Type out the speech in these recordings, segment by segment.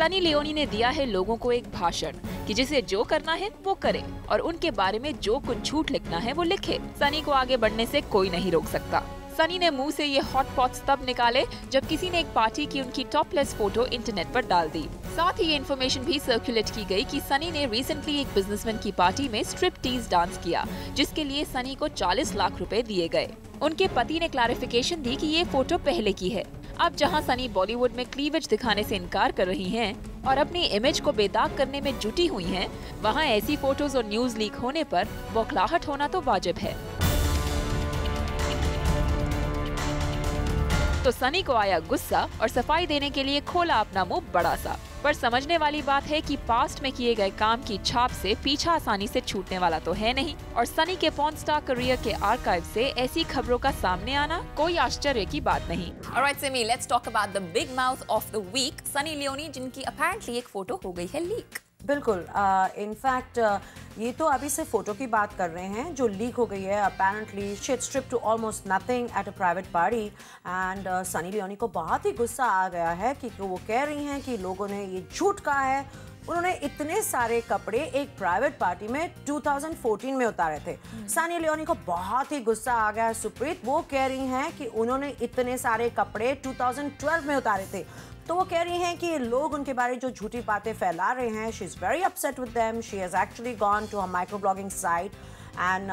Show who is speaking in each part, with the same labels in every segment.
Speaker 1: Sunny Leone ने दिया है लोगों को एक भाषण कि जिसे जो करना है वो करे और उनके बारे में जो कुछ झूठ लिखना है वो लिखे। सनी को आगे बढ़ने से कोई नहीं रोक सकता। सनी ने मुंह से ये हॉट पॉट्स तब निकाले जब किसी ने एक पार्टी की उनकी टॉपलेस फोटो इंटरनेट पर डाल दी। साथ ही ये इन्फॉर्मेशन भी सर्कुलेट की गई कि सनी ने रिसेंटली एक बिजनेसमैन की पार्टी में स्ट्रिपटीज डांस किया, जिसके लिए सनी को 40 लाख रुपए दिए गए। उनके पति ने क्लैरिफिकेशन दी कि ये फोटो पहले की है। अब जहां सनी बॉलीवुड में क्लीवेज दिखाने से इनकार कर रही हैं और अपनी इमेज को बेदाग करने में जुटी हुई हैं, वहां ऐसी फोटोज और न्यूज लीक होने पर बौखलाहट होना तो वाजिब है। तो सनी को आया गुस्सा और सफाई देने के लिए खोला अपना मुंह बड़ा सा। पर समझने वाली बात है कि पास्ट में किए गए काम की छाप से पीछा आसानी से छूटने वाला तो है नहीं, और सनी के पॉर्न स्टार करियर के आर्काइव से ऐसी खबरों का सामने आना कोई आश्चर्य की बात नहीं।
Speaker 2: Alright, Simi, let's talk about the big mouth of the week, Sunny Leone, जिनकी apparently एक फोटो हो गई है लीक।
Speaker 3: बिल्कुल, इनफैक्ट ये तो अभी से फोटो की बात कर रहे हैं जो लीक हो गई है। Apparently she had stripped to almost nothing at a private party and Sunny Leone को बहुत ही गुस्सा आ गया है कि वो कह रही हैं कि लोगों ने ये झूठ कहा है। उन्होंने इतने सारे कपड़े एक प्राइवेट पार्टी में 2014 में उतारे थे। सनी लियोनी को बहुत ही गुस्सा आ गया है। सुप्रीत, वो कह रही हैं कि उन्होंने इतने सारे कपड़े 2012 में उतारे थे। तो वो कह रही हैं कि लोग उनके बारे जो झूठी बातें फैला रहे हैं। She is very upset with them. She has actually gone to her micro blogging site and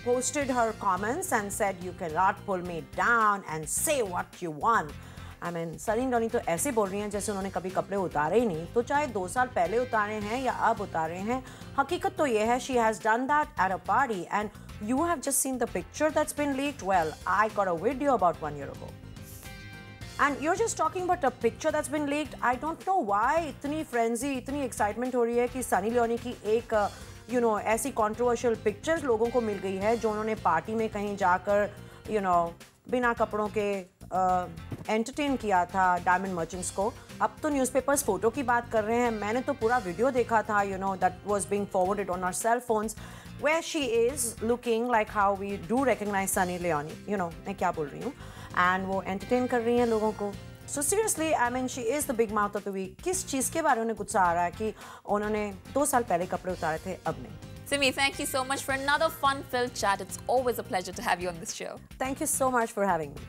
Speaker 3: posted her comments and said you cannot pull me down and say what you want. I mean, Sunny Leone तो ऐसे बोल रही हैं जैसे उन्होंने कभी कपड़े उतारे ही नहीं, तो चाहे 2 साल पहले उतारे हैं या अब उतारे हैं, हकीकत तो ये है she has done that at a party and you have just seen the picture that's been leaked. Well, I got a video about 1 year ago. And you're just talking about a picture that's been leaked. I don't know why इतनी frenzy, इतनी excitement हो रही है कि Sunny Leone की एक ऐसी controversial pictures लोगों को मिल गई है जो उन्होंने पार्टी में कहीं जाकर बिना कपड़ों के एंटरटेन किया था डायमंड मर्चेंट्स को। अब तो न्यूज़पेपर्स फोटो की बात कर रहे हैं। मैंने तो पूरा वीडियो देखा था that was being forwarded on our cell phones where she is looking like how we do recognize Sunny Leone. मैं क्या बोल रही हूँ, एंड वो एंटरटेन कर रही हैं लोगों को। So seriously, I mean, she is the big mouth of the week. किस चीज़ के बारे में गुस्सा आ रहा है कि उन्होंने 2 साल पहले कपड़े उतारे थे, अब नहीं।
Speaker 2: Simi, thank you so much for another fun-filled chat. It's always a pleasure to have you on this show.
Speaker 3: Thank you so much for having me.